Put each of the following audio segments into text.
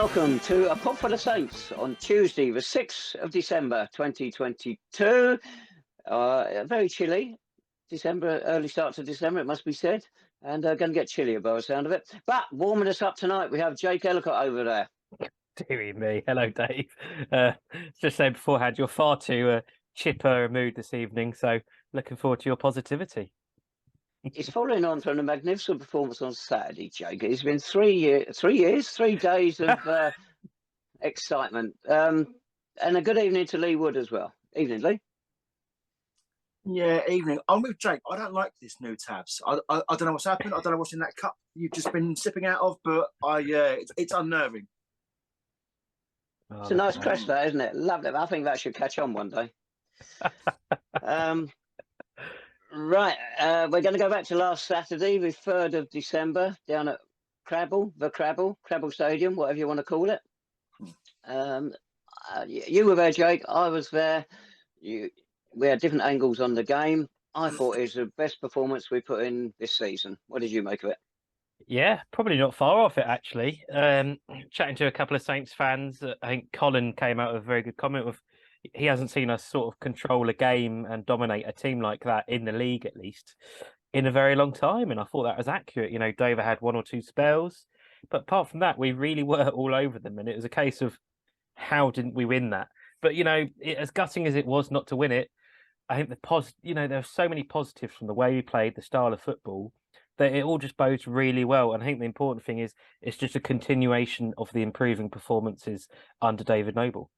welcome to a Podful of Saints on Tuesday, the 6th of December 2022. Very chilly December, early start to December, it must be said, and going to get chillier by the sound of it. But warming us up tonight, we have Jake Ellacott over there. Deary me. Hello, Dave. Just saying beforehand, you're far too chipper a mood this evening, so looking forward to your positivity. He's following on from a magnificent performance on Saturday, Jake. It's been 3 days of excitement. And a good evening to Lee Wood as well. Evening, Lee. Yeah, evening. I'm with Jake. I don't like this new tabs. I don't know what's happened. I don't know what's in that cup you've just been sipping out of, but it's unnerving. It's a nice crest, that, isn't it? Lovely. I think that should catch on one day. Right, we're going to go back to last Saturday, the 3rd of December, down at Crabble Stadium, whatever you want to call it. You were there, Jake. I was there. We had different angles on the game. I thought it was the best performance we put in this season. What did you make of it? Yeah, probably not far off it, actually. Chatting to a couple of Saints fans, I think Colin came out with a very good comment with he hasn't seen us sort of control a game and dominate a team like that in the league, at least, in a very long time. And I thought that was accurate. You know, Dover had one or two spells, but apart from that, we really were all over them. And it was a case of how didn't we win that? But, you know, as gutting as it was not to win it, I think there are so many positives from the way we played, the style of football, that it all just bodes really well. And I think the important thing is it's just a continuation of the improving performances under David Noble.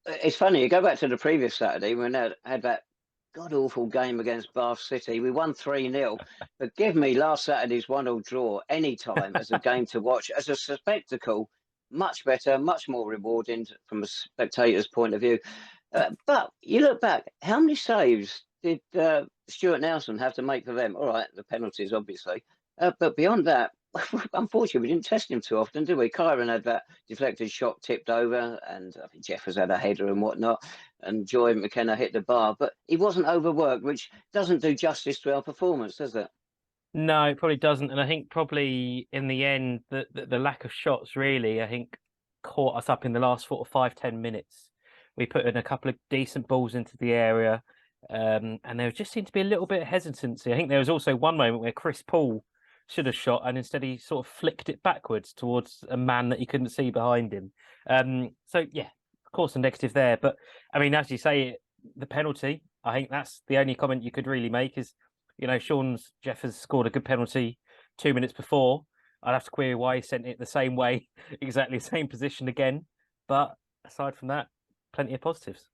It's funny, you go back to the previous Saturday when we had that god-awful game against Bath City. We won 3-0, but give me last Saturday's 1-1 draw any time as a game to watch, as a spectacle, much better, much more rewarding from a spectator's point of view. But you look back, how many saves did Stuart Nelson have to make for them? All right, the penalties, obviously. But beyond that, unfortunately, we didn't test him too often, did we? Kyron had that deflected shot tipped over, and I think Jeffers had a header and whatnot, and Joy McKenna hit the bar. But he wasn't overworked, which doesn't do justice to our performance, does it? No, it probably doesn't. And I think probably in the end, the lack of shots really, I think, caught us up in the last sort of 5-10 minutes. We put in a couple of decent balls into the area, and there just seemed to be a little bit of hesitancy. I think there was also one moment where Chris Paul should have shot, and instead he sort of flicked it backwards towards a man that he couldn't see behind him. So yeah, of course a negative there. But I mean, as you say, the penalty, I think that's the only comment you could really make is, you know, Shaun Jeffers scored a good penalty 2 minutes before. I'd have to query why he sent it the same way, exactly the same position again. But aside from that, plenty of positives.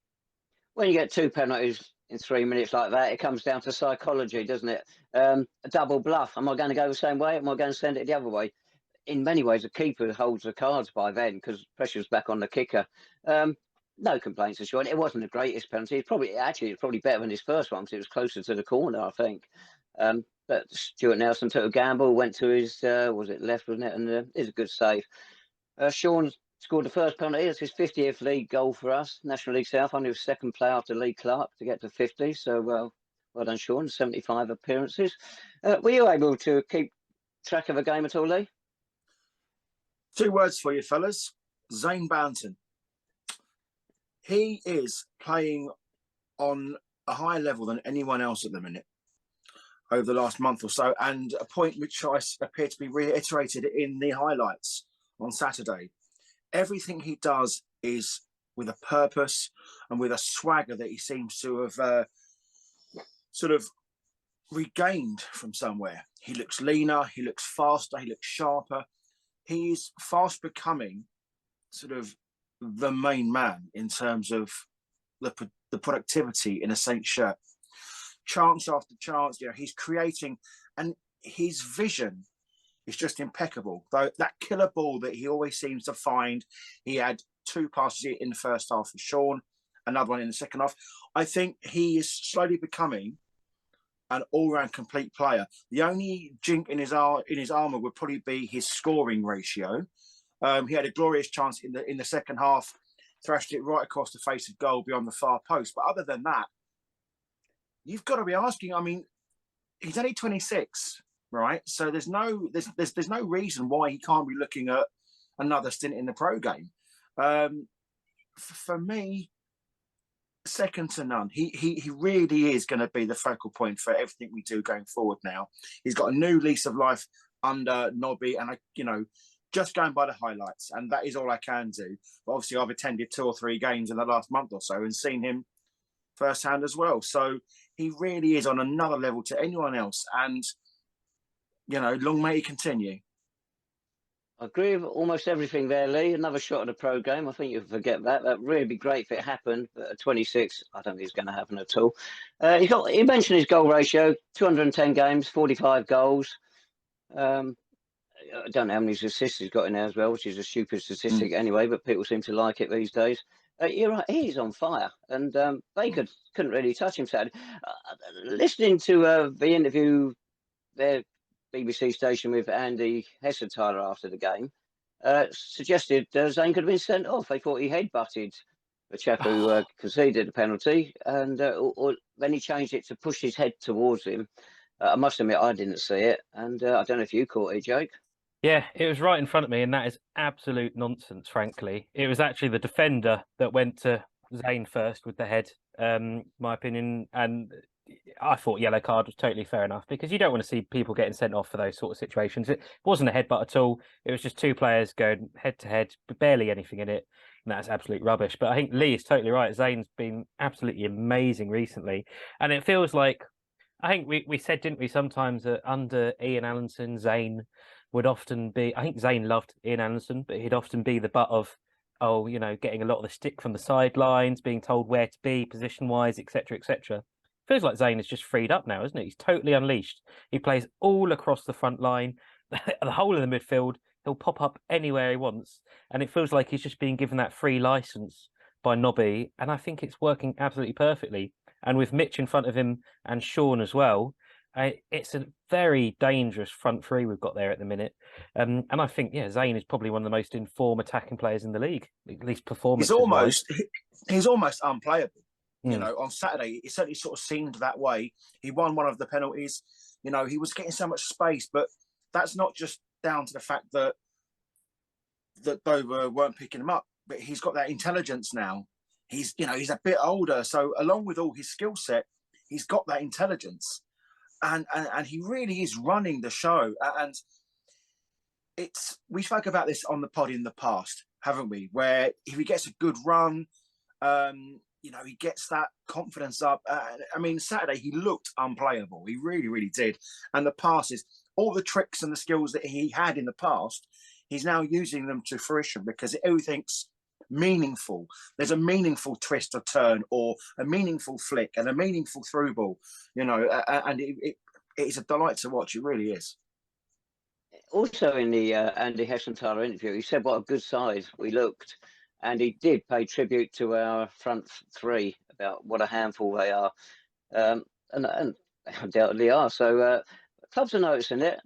When you get 2 penalties in 3 minutes like that, it comes down to psychology, doesn't it? A double bluff. Am I going to go the same way? Am I going to send it the other way? In many ways, the keeper holds the cards by then because pressure's back on the kicker. No complaints to Shaun. It wasn't the greatest penalty. It's probably better than his first one because it was closer to the corner, I think. But Stuart Nelson took a gamble, went to his, was it left, wasn't it? And it was a good save. Shaun scored the first penalty. It's his 50th league goal for us. National League South, only the second player after Lee Clark to get to 50. So, well done, Shaun. 75 appearances. Were you able to keep track of a game at all, Lee? 2 words for you, fellas. Zane Banton. He is playing on a higher level than anyone else at the minute over the last month or so, and a point which I appear to be reiterated in the highlights on Saturday. Everything he does is with a purpose and with a swagger that he seems to have sort of regained from somewhere. He looks leaner, he looks faster, he looks sharper. He's fast becoming sort of the main man in terms of the productivity in a Saints shirt. Chance after chance, you know, he's creating, and his vision is just impeccable. Though that killer ball that he always seems to find, he had 2 passes in the first half for Shaun, another one in the second half. I think he is slowly becoming an all-round complete player. The only jink in his armour would probably be his scoring ratio. He had a glorious chance in the second half, thrashed it right across the face of goal beyond the far post. But other than that, you've got to be asking. I mean, he's only 26, right? So there's no reason why he can't be looking at another stint in the pro game. For me, second to none. He really is going to be the focal point for everything we do going forward now. He's got a new lease of life under Nobby, and just going by the highlights, and that is all I can do. But obviously, I've attended 2 or 3 games in the last month or so and seen him firsthand as well. So he really is on another level to anyone else, and long may he continue. I agree with almost everything there, Lee. Another shot at the pro game. I think you'll forget that. That'd really be great if it happened. But at 26, I don't think it's going to happen at all. He mentioned his goal ratio: 210 games, 45 goals. I don't know how many assists he's got in there as well, which is a stupid statistic anyway, but people seem to like it these days. You're right, he's on fire, and they couldn't really touch him Saturday. Listening to the interview, their BBC station with Andy Hessenthaler after the game, suggested Zane could have been sent off. They thought he headbutted the chap who conceded the penalty, and or then he changed it to push his head towards him. I must admit, I didn't see it, and I don't know if you caught it, Jake. Yeah, it was right in front of me, and that is absolute nonsense, frankly. It was actually the defender that went to Zane first with the head, my opinion, and I thought yellow card was totally fair enough, because you don't want to see people getting sent off for those sort of situations. It wasn't a headbutt at all. It was just 2 players going head-to-head, barely anything in it, and that's absolute rubbish. But I think Lee is totally right. Zane's been absolutely amazing recently, and it feels like, I think we said, didn't we, sometimes that under Ian Allinson, Zane would often be, I think Zane loved Ian Allinson, but he'd often be the butt of, getting a lot of the stick from the sidelines, being told where to be position-wise, etc., etc. Feels like Zane is just freed up now, isn't it? He's totally unleashed. He plays all across the front line, the whole of the midfield. He'll pop up anywhere he wants, and it feels like he's just being given that free license by Nobby, and I think it's working absolutely perfectly. And with Mitch in front of him and Shaun as well, it's a very dangerous front three we've got there at the minute. And I think, Zane is probably one of the most informed attacking players in the league, at least performance. He's almost unplayable. On Saturday, it certainly sort of seemed that way. He won one of the penalties. He was getting so much space, but that's not just down to the fact that Dover weren't picking him up, but he's got that intelligence now. He's a bit older, so along with all his skill set, he's got that intelligence, and he really is running the show. And we spoke about this on the pod in the past, haven't we? Where if he gets a good run, he gets that confidence up. Saturday he looked unplayable. He really, really did. And the passes, all the tricks and the skills that he had in the past, he's now using them to fruition, because everything's meaningful. There's a meaningful twist or turn, or a meaningful flick, and a meaningful through ball, and it's a delight to watch. It really is. Also in the Andy Hessenthaler interview, he said what a good side we looked, and he did pay tribute to our front three about what a handful they are, and they undoubtedly are. So clubs are noticing it,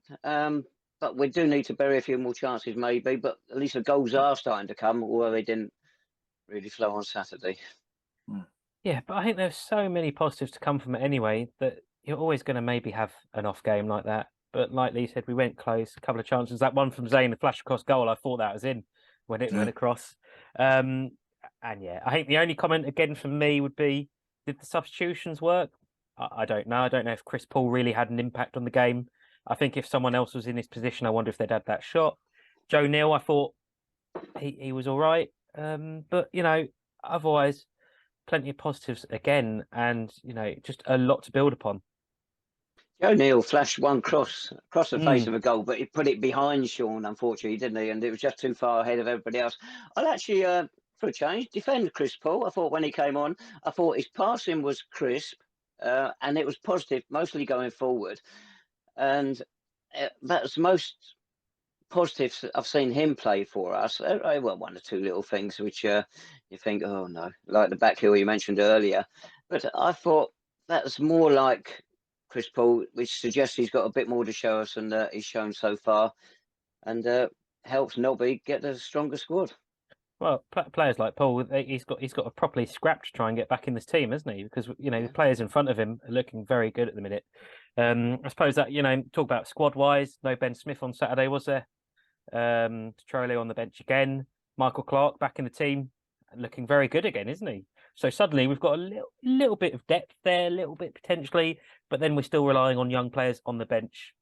but we do need to bury a few more chances maybe, but at least the goals are starting to come, although they didn't really flow on Saturday. Yeah, but I think there's so many positives to come from it anyway, that you're always going to maybe have an off game like that. But like Lee said, we went close, a couple of chances. That one from Zane, the flash across goal, I thought that was in when it went across. I think the only comment again from me would be, did the substitutions work? I don't know. I don't know if Chris Paul really had an impact on the game. I think if someone else was in his position, I wonder if they'd had that shot. Joe Neal, I thought he was all right. But, otherwise, plenty of positives again, and, just a lot to build upon. Joe Neal flashed one across the face of a goal, but he put it behind Shaun, unfortunately, didn't he? And it was just too far ahead of everybody else. I'll actually, for a change, defend Chris Paul. I thought when he came on, I thought his passing was crisp, and it was positive, mostly going forward. And that's most positives I've seen him play for us. Well, 1 or 2 little things which you think, oh no, like the back heel you mentioned earlier. But I thought that was more like Chris Paul, which suggests he's got a bit more to show us than he's shown so far, and helps Nobby get a stronger squad. Well, players like Paul, he's got to properly scrap to try and get back in this team, hasn't he? Because the players in front of him are looking very good at the minute. I suppose that talk about squad wise, no Ben Smith on Saturday, was there? Trollo on the bench again. Michael Clark back in the team, looking very good again, isn't he? So suddenly we've got a little bit of depth there, a little bit potentially, but then we're still relying on young players on the bench.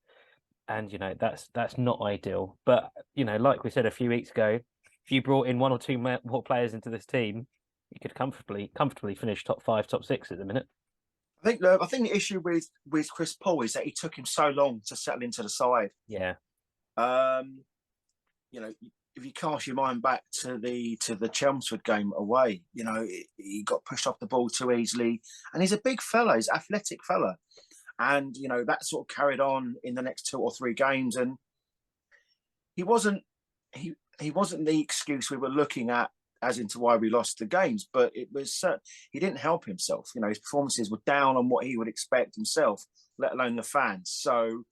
And, you know, that's not ideal. But, you know, like we said a few weeks ago, if you brought in one or two more players into this team, you could comfortably finish top 5, top 6 at the minute. I think the issue with Chris Paul is that he took him so long to settle into the side. Yeah. You know, if you cast your mind back to the Chelmsford game away, you know, he got pushed off the ball too easily, and he's a big fella, he's an athletic fella, and you know that sort of carried on in the next 2 or 3 games, and he wasn't the excuse we were looking at as into why we lost the games, but it was he didn't help himself. You know, his performances were down on what he would expect himself, let alone the fans. So,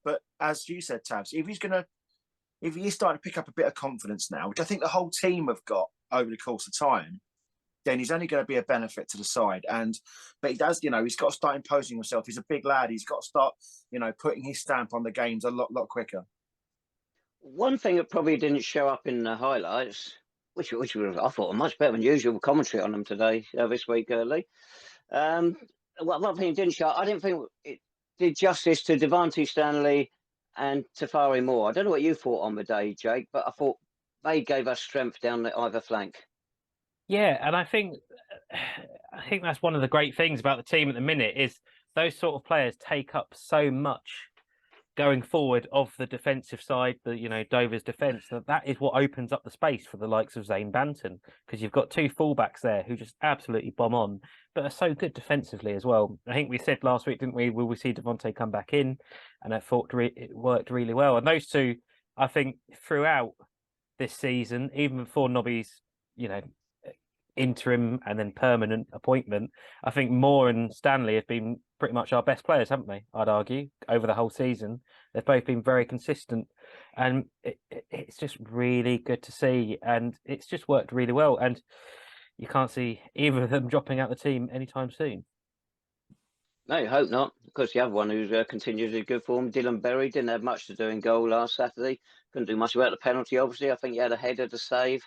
but as you said, Tabs, if he's starting to pick up a bit of confidence now, which I think the whole team have got over the course of time, then he's only going to be a benefit to the side. But he does, you know, he's got to start imposing himself. He's a big lad. He's got to start, you know, putting his stamp on the games a lot quicker. One thing that probably didn't show up in the highlights, which was, I thought, a much better than usual commentary on them today, this week, Lee. One thing didn't show up, I didn't think it did justice to Devante Stanley and Tafari Moore. I don't know what you thought on the day, Jake, but I thought they gave us strength down the either flank. Yeah, and I think that's one of the great things about the team at the minute is those sort of players take up so much going forward of the defensive side, Dover's defence. That is what opens up the space for the likes of Zane Banton, because you've got 2 fullbacks there who just absolutely bomb on, but are so good defensively as well. I think we said last week, didn't we? Will we see Devante come back in? And I thought it worked really well. And those two, I think, throughout this season, even before Nobby's, interim and then permanent appointment, I think Moore and Stanley have been pretty much our best players, haven't they? I'd argue over the whole season. They've both been very consistent, and it's just really good to see, and it's just worked really well, and you can't see either of them dropping out the team anytime soon. No, you hope not, because the other one who's continues in good form, Dylan Berry, didn't have much to do in goal last Saturday. Couldn't do much about the penalty, obviously. I think he had a header to save,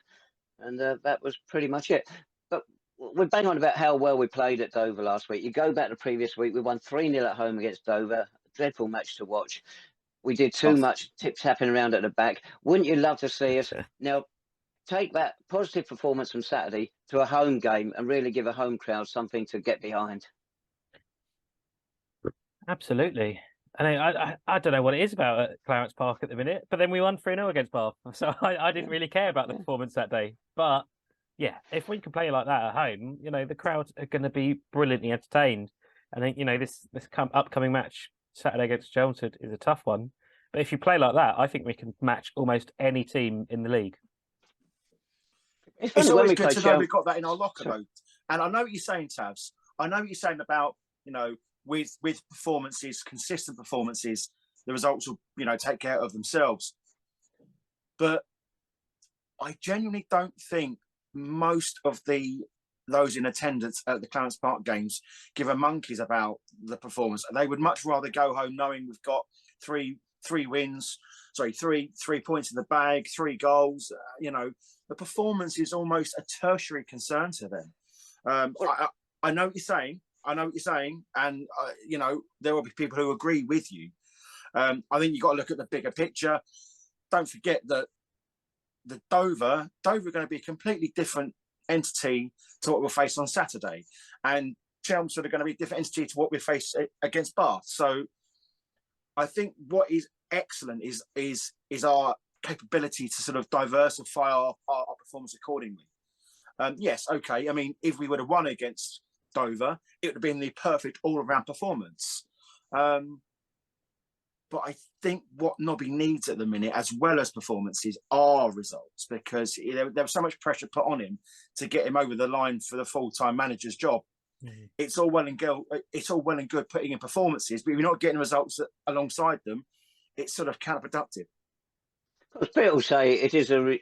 and that was pretty much it. But we're bang on about how well we played at Dover last week. You go back to the previous week, we won 3-0 at home against Dover. Dreadful match to watch. We did too much tip-tapping around at the back. Wouldn't you love to see us now take that positive performance from Saturday to a home game and really give a home crowd something to get behind? Absolutely. And I don't know what it is about Clarence Park at the minute, but then we won 3-0 against Bath. So I didn't really care about the performance that day. But yeah, if we can play like that at home, the crowds are going to be brilliantly entertained. I think, this upcoming match Saturday against Chelmsford is a tough one. But if you play like that, I think we can match almost any team in the league. It's always good to know we've got that in our locker, though. And I know what you're saying, Tabs. I know what you're saying about, with performances, consistent performances, the results will, take care of themselves. But I genuinely don't think most of those in attendance at the Clarence Park games give a monkeys about the performance. They would much rather go home knowing we've got three points in the bag, 3 goals. The performance is almost a tertiary concern to them. I know what you're saying. And there will be people who agree with you. I think you've got to look at the bigger picture. Don't forget that the Dover are going to be a completely different entity to what we'll face on Saturday, and Chelmsford are going to be a different entity to what we face against Bath. So I think what is excellent is our capability to sort of diversify our performance accordingly. Yes, okay. I mean, if we would have won against Dover, it would have been the perfect all-around performance. But I think what Nobby needs at the minute, as well as performances, are results, because there was so much pressure put on him to get him over the line for the full-time manager's job. Mm-hmm. It's all well and good putting in performances, but if you're not getting results alongside them, it's sort of counterproductive. People say it is a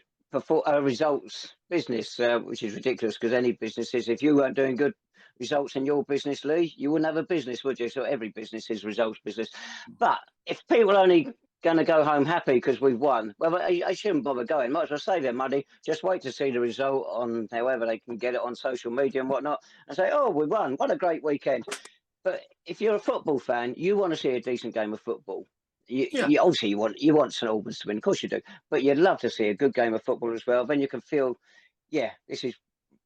results business, which is ridiculous, because any business is. If you weren't doing good results in your business, Lee, you wouldn't have a business, would you? So every business is results business. But if people only going to go home happy because we've won. Well, I shouldn't bother going. Might as well save their money. Just wait to see the result on however they can get it on social media and whatnot, and say, "Oh, we won! What a great weekend!" But if you're a football fan, you want to see a decent game of football. You obviously you want St Albans to win, of course you do. But you'd love to see a good game of football as well. Then you can feel, yeah, this is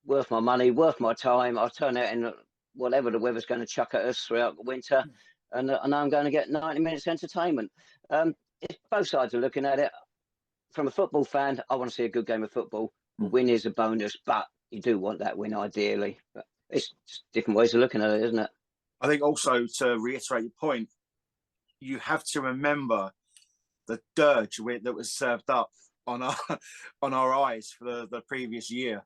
worth my money, worth my time. I'll turn out in whatever the weather's going to chuck at us throughout the winter, and I'm going to get 90 minutes entertainment. If both sides are looking at it. From a football fan, I want to see a good game of football. A win is a bonus, but you do want that win ideally. But it's just different ways of looking at it, isn't it? I think also, to reiterate your point, you have to remember the dirge that was served up on our eyes for the previous year.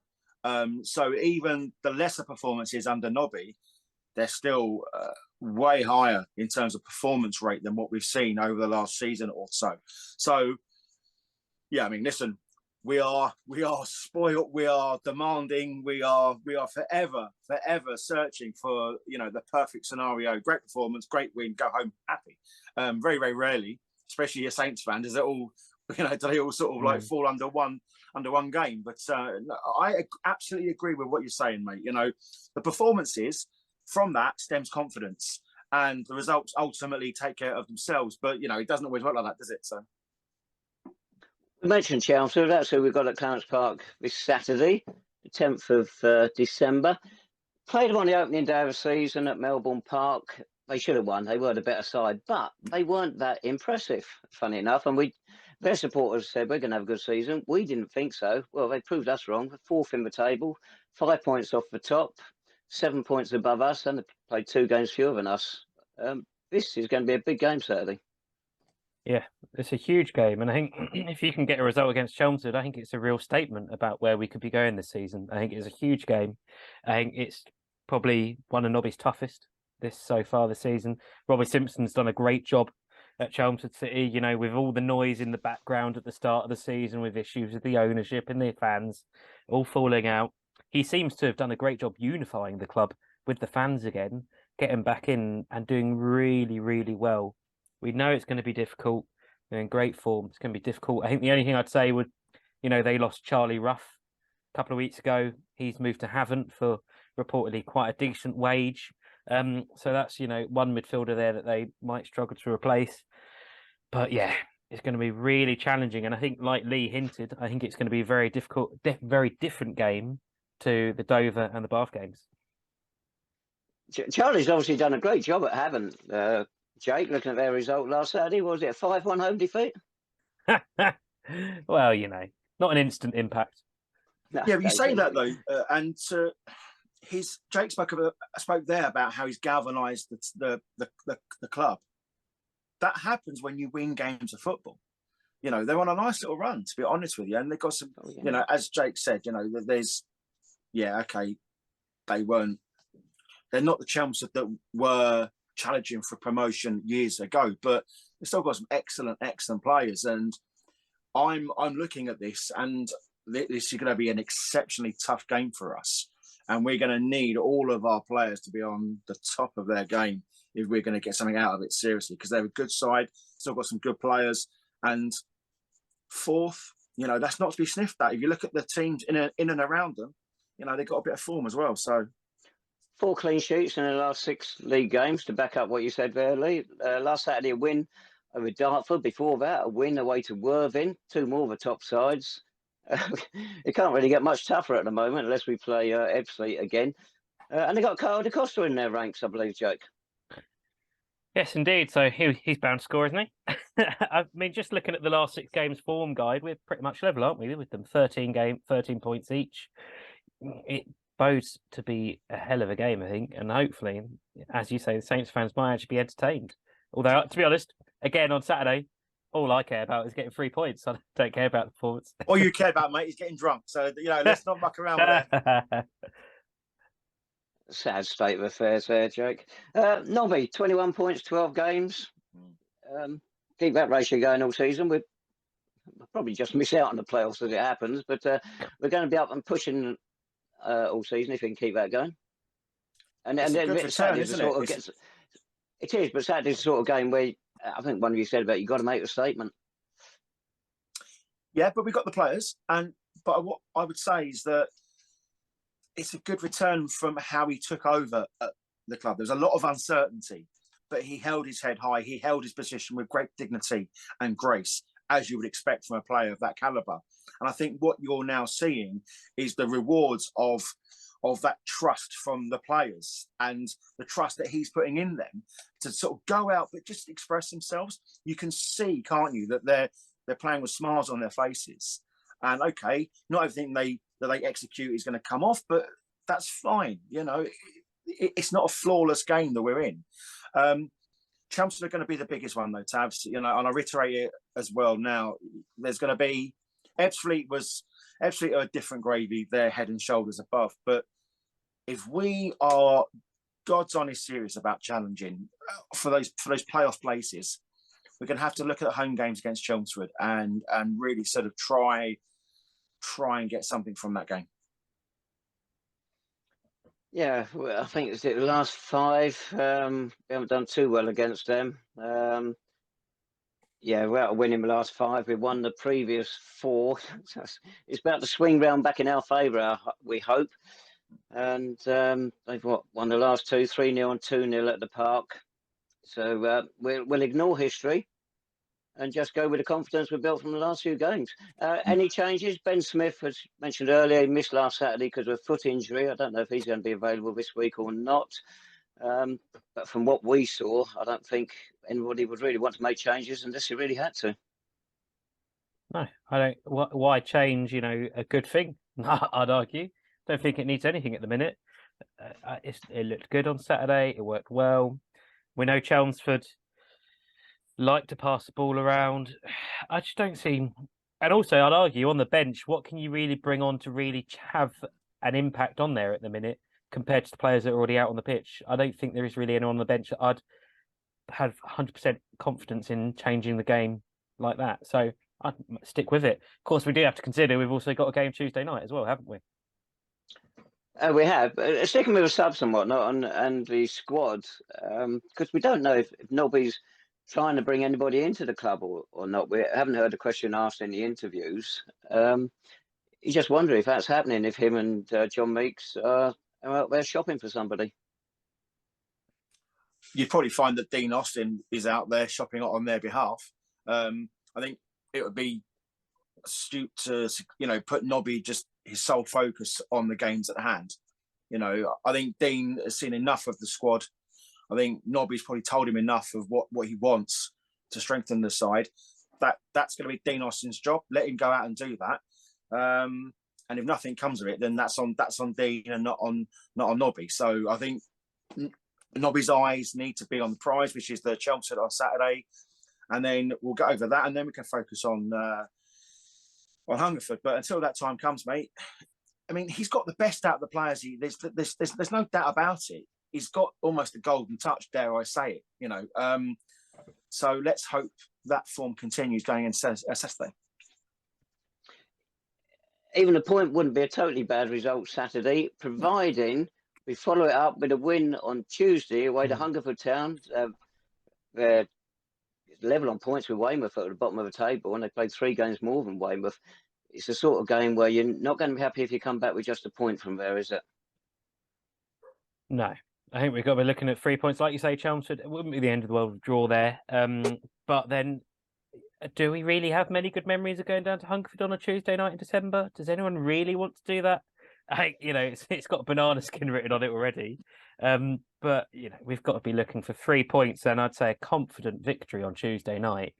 So even the lesser performances under Nobby, they're still way higher in terms of performance rate than what we've seen over the last season or so. So, yeah, I mean, listen, we are spoiled, we are demanding, we are forever searching for, the perfect scenario. Great performance, great win, go home happy. Very, very rarely, especially a Saints fan, does it all, do they all sort of like fall under one game? But I absolutely agree with what you're saying, mate. The performances, from that stems confidence, and the results ultimately take care of themselves. But it doesn't always work like that, does it? So we mentioned Chelmsford. That's who we've got at Clarence Park this Saturday, the 10th of December. Played them on the opening day of the season at Melbourne Park. They should have won. They were the better side, but they weren't that impressive, funny enough. And their supporters said, we're going to have a good season. We didn't think so. Well, they proved us wrong. 4th in the table, 5 points off the top, 7 points above us, and they played 2 games fewer than us. This is going to be a big game Saturday. Yeah, it's a huge game. And I think if you can get a result against Chelmsford, I think it's a real statement about where we could be going this season. I think it's a huge game. I think it's probably one of Nobby's toughest so far this season. Robbie Simpson's done a great job at Chelmsford City, with all the noise in the background at the start of the season, with issues with the ownership and the fans all falling out. He seems to have done a great job unifying the club with the fans again, getting back in and doing really, really well. We know it's going to be difficult. They're in great form. It's going to be difficult. I think the only thing I'd say would, they lost Charlie Ruff a couple of weeks ago. He's moved to Havant for reportedly quite a decent wage. So that's, one midfielder there that they might struggle to replace. But yeah, it's going to be really challenging. And I think, like Lee hinted, I think it's going to be a very difficult, very different game to the Dover and the Bath games. Charlie's obviously done a great job at Havant. Jake, looking at their result last Saturday, was it a 5-1 home defeat? Well, not an instant impact. No, yeah, but you say that though, and Jake spoke there about how he's galvanised the club. That happens when you win games of football. They're on a nice little run, to be honest with you, and they've got some. As Jake said, there's, okay, they're not the Chelmsford that were challenging for promotion years ago, but they've still got some excellent players. And I'm looking at this, and this is going to be an exceptionally tough game for us, and we're going to need all of our players to be on the top of their game if we're going to get something out of it seriously, because they're a good side, still got some good players, and 4th, that's not to be sniffed at. If you look at the teams in and around them, they've got a bit of form as well. So 4 clean sheets in the last 6 league games, to back up what you said there, Lee. Last Saturday, a win over Dartford. Before that, a win away to Worthing. 2 more of the top sides. It can't really get much tougher at the moment unless we play Ebbsfleet again. And they got Carl De Costa in their ranks, I believe, Jake. Yes, indeed. So he's bound to score, isn't he? I mean, just looking at the last 6 games form guide, we're pretty much level, aren't we, with them? 13 points each. It bodes to be a hell of a game, I think, and hopefully, as you say, the Saints fans might actually be entertained. Although, to be honest, again on Saturday, all I care about is getting 3 points. I don't care about the performance. All you care about, mate, is getting drunk. So let's not muck around with that. Sad state of affairs there, Jake. Nobby, 21 points, 12 games. Keep that ratio going all season. We'll probably just miss out on the playoffs as it happens, but we're going to be up and pushing all season if we can keep that going. And then Saturday's the sort of it is, but Saturday's the sort of game where I think one of you said about you got to make a statement. Yeah, but we've got the players, but what I would say is that it's a good return from how he took over at the club. There's a lot of uncertainty, but he held his head high. He held his position with great dignity and grace, as you would expect from a player of that calibre. And I think what you're now seeing is the rewards of that trust from the players and the trust that he's putting in them to sort of go out but just express themselves. You can see, can't you, that they're playing with smiles on their faces. And okay, not everything that they execute is going to come off, but that's fine. You know, it's not a flawless game that we're in. Chelmsford are going to be the biggest one though, Tabs. You know, and I reiterate it as well now. There's going to be Ebbsfleet are a different gravy. They're head and shoulders above. But if we are God's honest serious about challenging for those playoff places, we're going to have to look at home games against Chelmsford and really sort of try and get something from that game. Yeah, well, I think it's the last 5. We haven't done too well against them. Yeah, we're out of winning the last 5. We won the previous 4. It's about to swing round back in our favour, we hope. And they've won the last 2, 3-0 and 2-0 at the Park. So we'll ignore history and just go with the confidence we built from the last few games. Any changes? Ben Smith, as mentioned earlier, he missed last Saturday because of a foot injury. I don't know if he's going to be available this week or not. But from what we saw, I don't think anybody would really want to make changes unless you really had to. No, I don't. Why change? You know, a good thing. I'd argue. Don't think it needs anything at the minute. It looked good on Saturday. It worked well. We know Chelmsford like to pass the ball around. I just don't see. And also, I'd argue on the bench, what can you really bring on to really have an impact on there at the minute compared to the players that are already out on the pitch? I don't think there is really anyone on the bench that I'd have 100% confidence in changing the game like that. So I'd stick with it. Of course, we do have to consider we've also got a game Tuesday night as well, haven't we? We have. Sticking with the subs and whatnot and the squad, because we don't know if Nobby's trying to bring anybody into the club or not. We haven't heard the question asked in the interviews. You just wonder if that's happening, if him and John Meeks are out there shopping for somebody. You'd probably find that Dean Austin is out there shopping on their behalf. I think it would be astute to, put Nobby just his sole focus on the games at hand. I think Dean has seen enough of the squad. I think Nobby's probably told him enough of what he wants to strengthen the side. That's going to be Dean Austin's job. Let him go out and do that. And if nothing comes of it, then that's on Dean and not on Nobby. So I think Nobby's eyes need to be on the prize, which is the Chelmsford on Saturday, and then we'll get over that, and then we can focus on Hungerford. But until that time comes, mate, I mean, he's got the best out of the players. There's no doubt about it. He's got almost a golden touch, dare I say it. So let's hope that form continues going into Saturday. Even a point wouldn't be a totally bad result Saturday, providing we follow it up with a win on Tuesday away to Hungerford Town. They're level on points with Weymouth at the bottom of the table, and they played 3 games more than Weymouth. It's the sort of game where you're not going to be happy if you come back with just a point from there, is it? No. I think we've got to be looking at 3 points. Like you say, Chelmsford, it wouldn't be the end of the world to draw there. But then, do we really have many good memories of going down to Hungerford on a Tuesday night in December? Does anyone really want to do that? It's got banana skin written on it already. But, we've got to be looking for 3 points, and I'd say a confident victory on Tuesday night.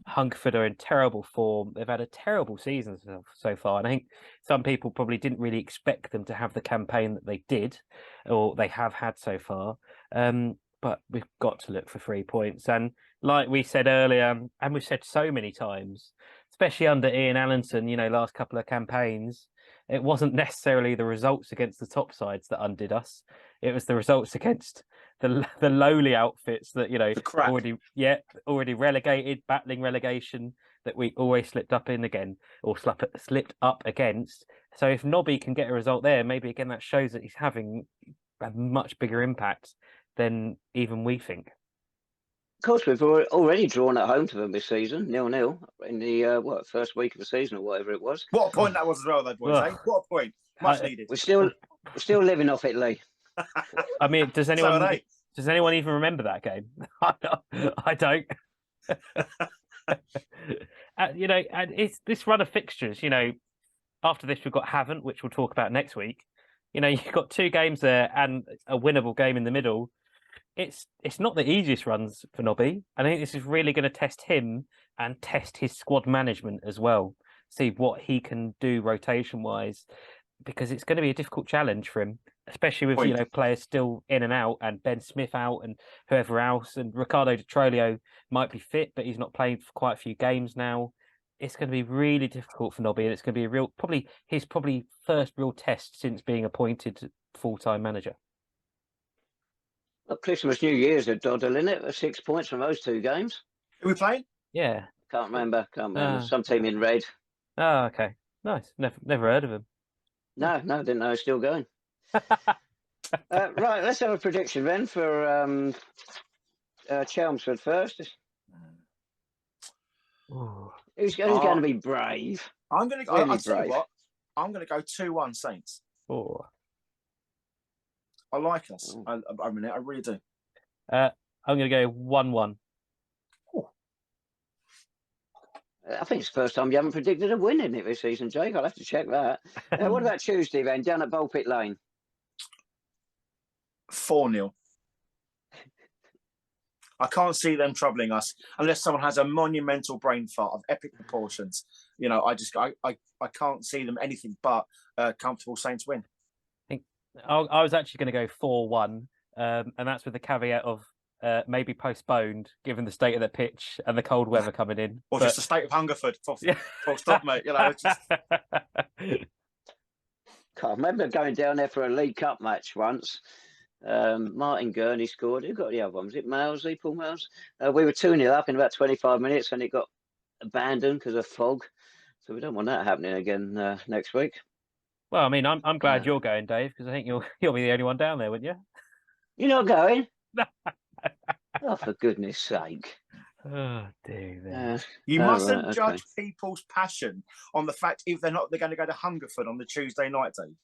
Hungerford are in terrible form. They've had a terrible season so far, and I think some people probably didn't really expect them to have the campaign that they did, or they have had so far. But we've got to look for 3 points. And like we said earlier, and we've said so many times, especially under Ian Allenson, last couple of campaigns, it wasn't necessarily the results against the top sides that undid us. It was the results against the lowly outfits that, already relegated, battling relegation, that we always slipped up in again, or slipped up against. So if Nobby can get a result there, maybe again that shows that he's having a much bigger impact than even we think. course, we've already drawn at home to them this season, 0-0 in the first week of the season or whatever it was. What a point that was as well, though, boys. Eh? What a point. Much needed. We're still living off it, Lee. I mean, does anyone So are they. does anyone even remember that game? I don't. You know, and it's this run of fixtures. You know, after this we've got Havant, which we'll talk about next week. You know, you've got 2 games there and a winnable game in the middle. It's not the easiest runs for Nobby. I think this is really going to test him and test his squad management as well. See what he can do rotation wise, because it's going to be a difficult challenge for him, especially with you know players still in and out and Ben Smith out and whoever else, and Ricardo Di Trolio might be fit, but he's not played for quite a few games now. It's going to be really difficult for Nobby, and it's going to be his first real test since being appointed full-time manager. Well, Christmas, New Year's a doddle, isn't it? 6 points from those 2 games. Who are we playing? Yeah. Can't remember. Some team in red. Oh, okay. Nice. Never heard of him. No, didn't know. Still going. Right, let's have a prediction then for Chelmsford first. Who's going to be brave? I'm going to go. I'll tell you what. I'm going to go 2-1 Saints. Oh. I like us. I mean, I really do. I'm going to go 1-1. I think it's the first time you haven't predicted a win in it this season, Jake. I'll have to check that. What about Tuesday then, down at Bulpit Lane? 4-0. I can't see them troubling us unless someone has a monumental brain fart of epic proportions. You know, I can't see them anything but comfortable Saints win. I think I was actually going to go 4-1, and that's with the caveat of maybe postponed, given the state of the pitch and the cold weather coming in. Or just the state of Hungerford. Full stop, mate. You know, just... I remember going down there for a League Cup match once. Martin Gurney scored. Who got the other one? Was it Mousey, Paul Mouse? We were 2-0 up in about 25 minutes and it got abandoned because of fog. So we don't want that happening again next week. Well, I mean, I'm glad you're going, Dave, because I think you'll be the only one down there, wouldn't you? You're not going? Oh, for goodness sake. Oh, dear. You mustn't judge people's passion on the fact if they're going to go to Hungerford on the Tuesday night, Dave.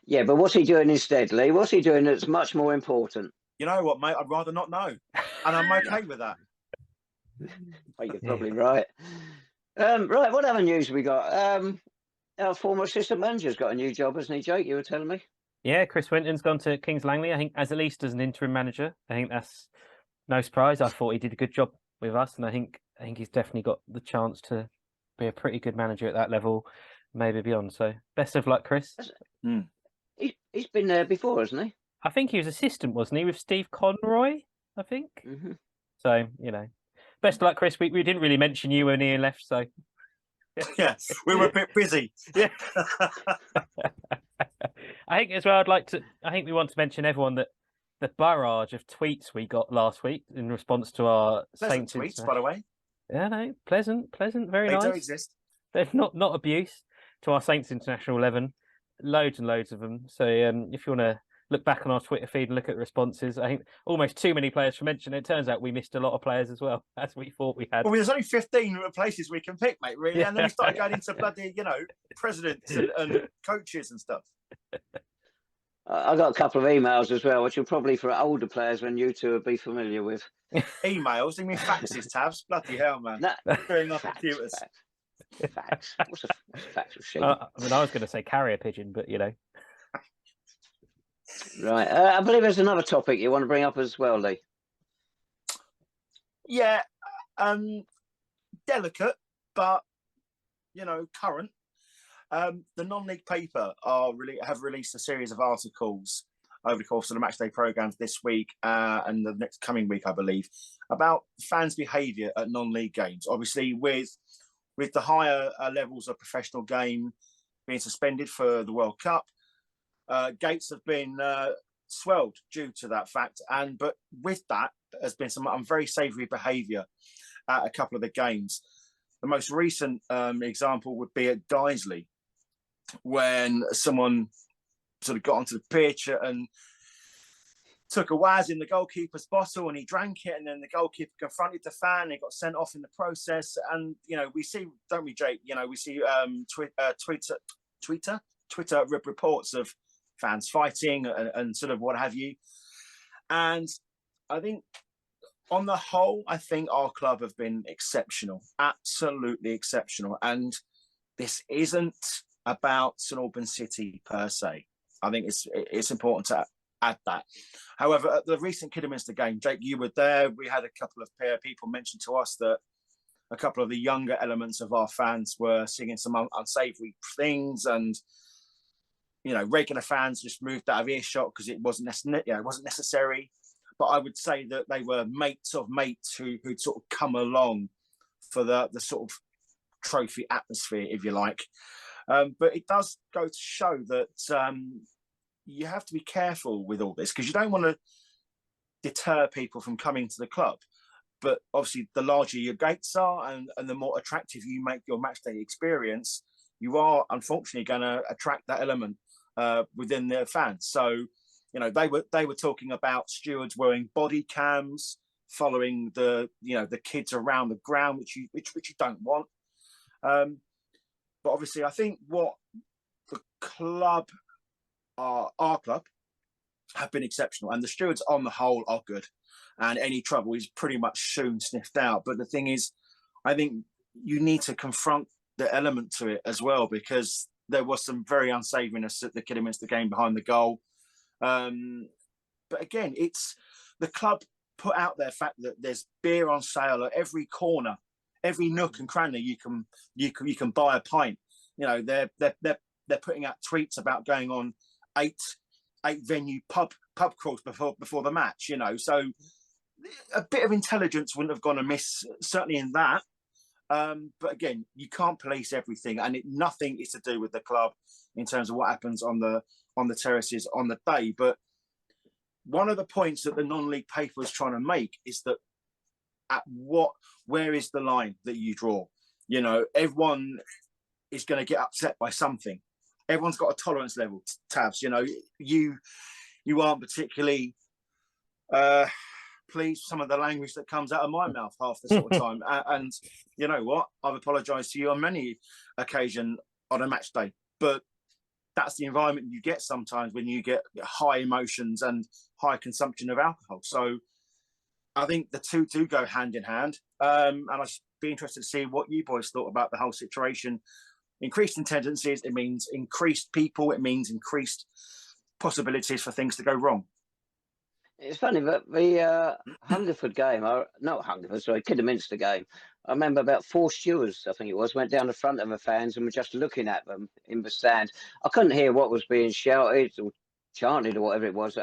Yeah, but what's he doing instead, Lee? What's he doing that's much more important? You know what, mate? I'd rather not know. And I'm okay with that. You're probably right. Right, what other news we got? Our former assistant manager's got a new job, hasn't he, Jake? You were telling me? Yeah, Chris Winton's gone to Kings Langley, I think, at least as an interim manager. I think that's no surprise. I thought he did a good job with us, and I think he's definitely got the chance to be a pretty good manager at that level, maybe beyond. So best of luck, Chris. He's been there before, hasn't he? I think he was assistant, wasn't he, with Steve Conroy, I think? Mm-hmm. So, you know, best of luck, Chris. We didn't really mention you when Ian left, so... Yeah, we were a bit busy. Yeah. I think as well, I think we want to mention everyone that the barrage of tweets we got last week in response to our Saints Saints tweets, by the way. Yeah, no, pleasant, very nice. They do exist. They're not abuse to our Saints International 11. Loads and loads of them. So if you want to look back on our Twitter feed and look at responses, I think almost too many players to mention. It turns out we missed a lot of players as well, as we thought we had. Well, there's only 15 places we can pick, mate, really. Yeah. And then we started going into bloody, presidents and coaches and stuff. I got a couple of emails as well, which are probably for older players than you two would be familiar with. Emails? You mean faxes, Tabs? Bloody hell, man. Doing off computers. Facts. What's a fax of shit? I mean, I was going to say carrier pigeon, but Right. I believe there's another topic you want to bring up as well, Lee. Yeah. Delicate, but, current. The non-league paper have released a series of articles over the course of the matchday programmes this week and the next coming week, I believe, about fans' behaviour at non-league games. Obviously, with the higher levels of professional game being suspended for the World Cup, gates have been swelled due to that fact. But with that, there's been some very savoury behaviour at a couple of the games. The most recent example would be at Guiseley, when someone sort of got onto the pitch and took a waz in the goalkeeper's bottle and he drank it, and then the goalkeeper confronted the fan. He got sent off in the process. And we see, don't we, Jake? We see Twitter reports of fans fighting and sort of what have you. And I think, on the whole, I think our club have been exceptional, absolutely exceptional. And this isn't about St Albans City per se. I think it's important to add that. However, at the recent Kidderminster game, Jake, you were there. We had a couple of people mention to us that a couple of the younger elements of our fans were singing some unsavoury things, and regular fans just moved out of earshot because it wasn't necessary. But I would say that they were mates of mates who'd sort of come along for the sort of trophy atmosphere, if you like. But it does go to show that you have to be careful with all this, because you don't want to deter people from coming to the club. But obviously, the larger your gates are and the more attractive you make your match day experience, you are unfortunately going to attract that element within their fans. So, they were talking about stewards wearing body cams, following the kids around the ground, which you don't want. But obviously, I think what the club, our club, have been exceptional, and the stewards on the whole are good, and any trouble is pretty much soon sniffed out. But the thing is, I think you need to confront the element to it as well, because there was some very unsavouriness at the Kidderminster game behind the goal. But again, it's the club put out their fact that there's beer on sale at every corner, every nook and cranny. You can buy a pint. They're putting out tweets about going on eight venue pub crawls before the match. So a bit of intelligence wouldn't have gone amiss, certainly in that. But again, you can't police everything, and nothing is to do with the club in terms of what happens on the terraces on the day. But one of the points that the non-league paper is trying to make is that where is the line that you draw? Everyone is going to get upset by something. Everyone's got a tolerance level, Tabs. You aren't particularly pleased with some of the language that comes out of my mouth half the sort of time. And you know what? I've apologised to you on many occasions on a match day. But that's the environment you get sometimes when you get high emotions and high consumption of alcohol. So I think the two do go hand in hand. And I'd be interested to see what you boys thought about the whole situation. Increased tendencies, it means increased people, it means increased possibilities for things to go wrong. It's funny, but the Hungerford game, Kidderminster game, I remember about 4 stewards, I think it was, went down the front of the fans and were just looking at them in the stand. I couldn't hear what was being shouted or chanted or whatever it was,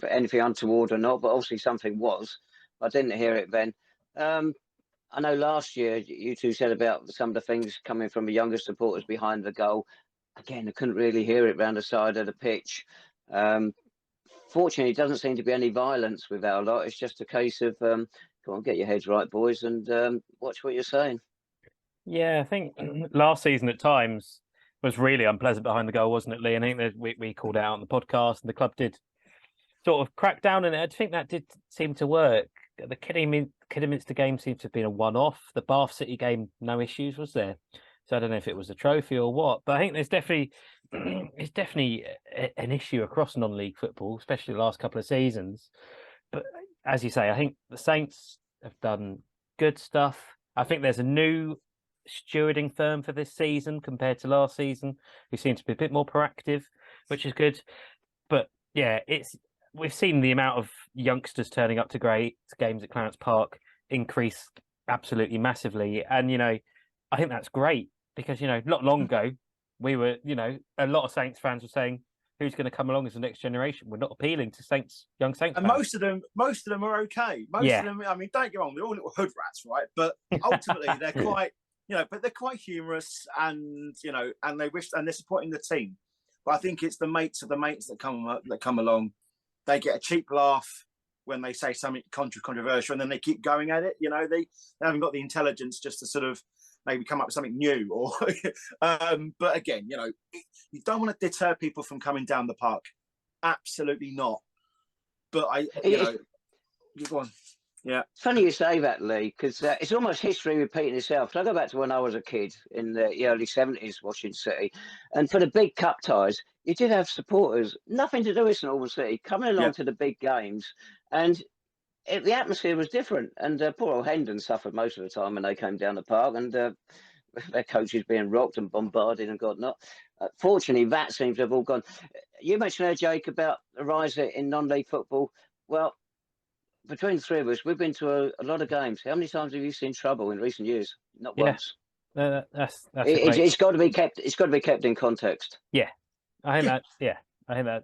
anything untoward or not, but obviously something was. I didn't hear it then. I know last year you two said about some of the things coming from the younger supporters behind the goal. Again, I couldn't really hear it round the side of the pitch. Fortunately, it doesn't seem to be any violence with our lot. It's just a case of, go on, get your heads right, boys, and watch what you're saying. Yeah, I think last season at times was really unpleasant behind the goal, wasn't it, Lee? I think that we called it out on the podcast, and the club did sort of crack down on it. I think that did seem to work. The Kidderminster game seems to have been a one-off. The Bath City game, no issues, was there? So I don't know if it was a trophy or what, but I think there's definitely an issue across non-league football, especially the last couple of seasons. But as you say, I think the Saints have done good stuff. I think there's a new stewarding firm for this season compared to last season, who seems to be a bit more proactive, which is good. But yeah, we've seen the amount of youngsters turning up to games at Clarence Park increase absolutely massively, and I think that's great because not long ago we were a lot of Saints fans were saying, who's going to come along as the next generation? We're not appealing to young Saints and fans. most of them are okay. Most of them, I mean, don't get wrong, they're all little hood rats, right? But ultimately they're quite but they're quite humorous, and and they're supporting the team. But I think it's the mates of the mates that come along. They get a cheap laugh when they say something controversial, and then they keep going at it. They haven't got the intelligence just to sort of maybe come up with something new. Or, but again, you don't want to deter people from coming down the park. Absolutely not. But you go on. Yeah. It's funny you say that, Lee, because it's almost history repeating itself. So I go back to when I was a kid in the early 70s, Washington City. And for the big cup ties, you did have supporters, nothing to do with St Albans City, coming along to the big games. And the atmosphere was different. And poor old Hendon suffered most of the time when they came down the park. And their coaches being rocked and bombarded and God not. Fortunately, that seems to have all gone. You mentioned there, Jake, about the rise in non-league football. Well, between the three of us, we've been to a lot of games. How many times have you seen trouble in recent years? Not once. That's It's got to be kept. It's got to be kept in context. Yeah, I think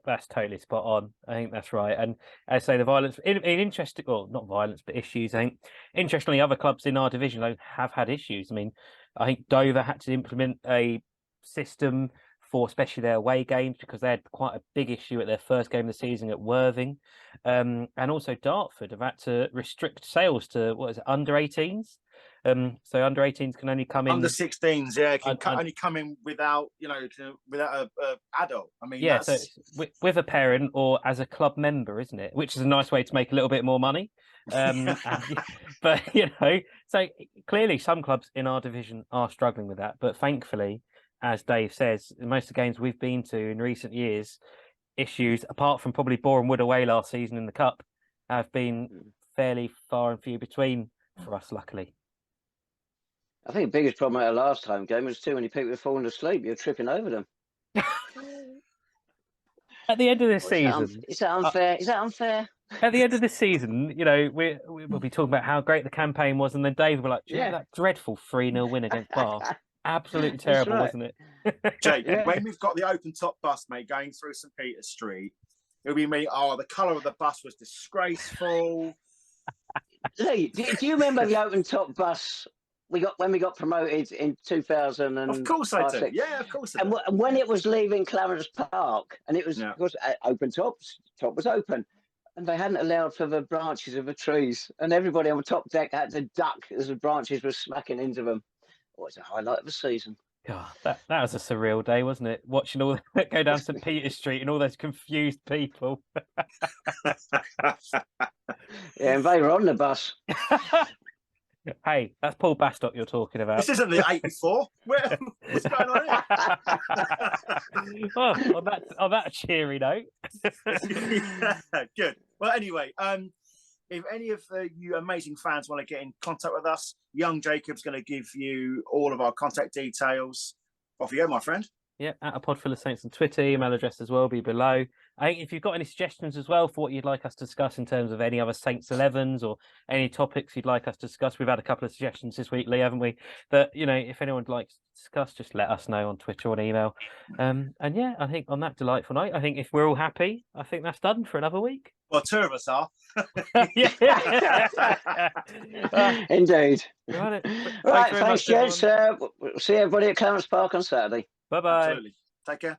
that's totally spot on. I think that's right. And as I say, the violence in interesting, well, not violence, but issues. I think interestingly, other clubs in our division have had issues. I mean, I think Dover had to implement a system for especially their away games because they had quite a big issue at their first game of the season at Worthing, and also Dartford have had to restrict sales to under 18s. So under 18s can only come in. Under 16s, can only come in without without a adult. I mean, so with a parent or as a club member, isn't it? Which is a nice way to make a little bit more money. But so clearly some clubs in our division are struggling with that. But thankfully, as Dave says, most of the games we've been to in recent years, issues, apart from probably Boreham Wood away last season in the Cup, have been fairly far and few between for us, luckily. I think the biggest problem at our last home game was too many people were falling asleep. You're tripping over them. At the end of this season... Is that unfair? Is that unfair? At the end of this season, we'll be talking about how great the campaign was, and then Dave will be like, that dreadful 3-0 win against Bath. Absolutely terrible, wasn't it? Jake, when we've got the open top bus, mate, going through St Peter's Street, it'll be me. Oh, the colour of the bus was disgraceful. Lee, do you remember the open top bus when we got promoted in 2000? Of course I do. Yeah, of course I do. And when it was leaving Clarence Park, and it was of course open top was open, and they hadn't allowed for the branches of the trees, and everybody on the top deck had to duck as the branches were smacking into them. It's a highlight of the season. God, that was a surreal day, wasn't it? Watching all that go down St Peter's Street and all those confused people. And they were on the bus. Hey, that's Paul Bastock you're talking about. This isn't the 84. What's going on here? Well, on that cheery note. Good. Well, anyway, if any of you amazing fans want to get in contact with us, young Jacob's going to give you all of our contact details. Off you go, my friend. Yeah, at a Podful of Saints on Twitter, email address as well will be below. I think if you've got any suggestions as well for what you'd like us to discuss in terms of any other Saints 11s or any topics you'd like us to discuss, we've had a couple of suggestions this week, Lee, haven't we? That, if anyone would like to discuss, just let us know on Twitter or on email. And yeah, I think on that delightful night, I think if we're all happy, I think that's done for another week. Well, two of us are. Indeed. Right, thanks, gents. We'll see everybody at Clarence Park on Saturday. Bye-bye. Absolutely. Take care.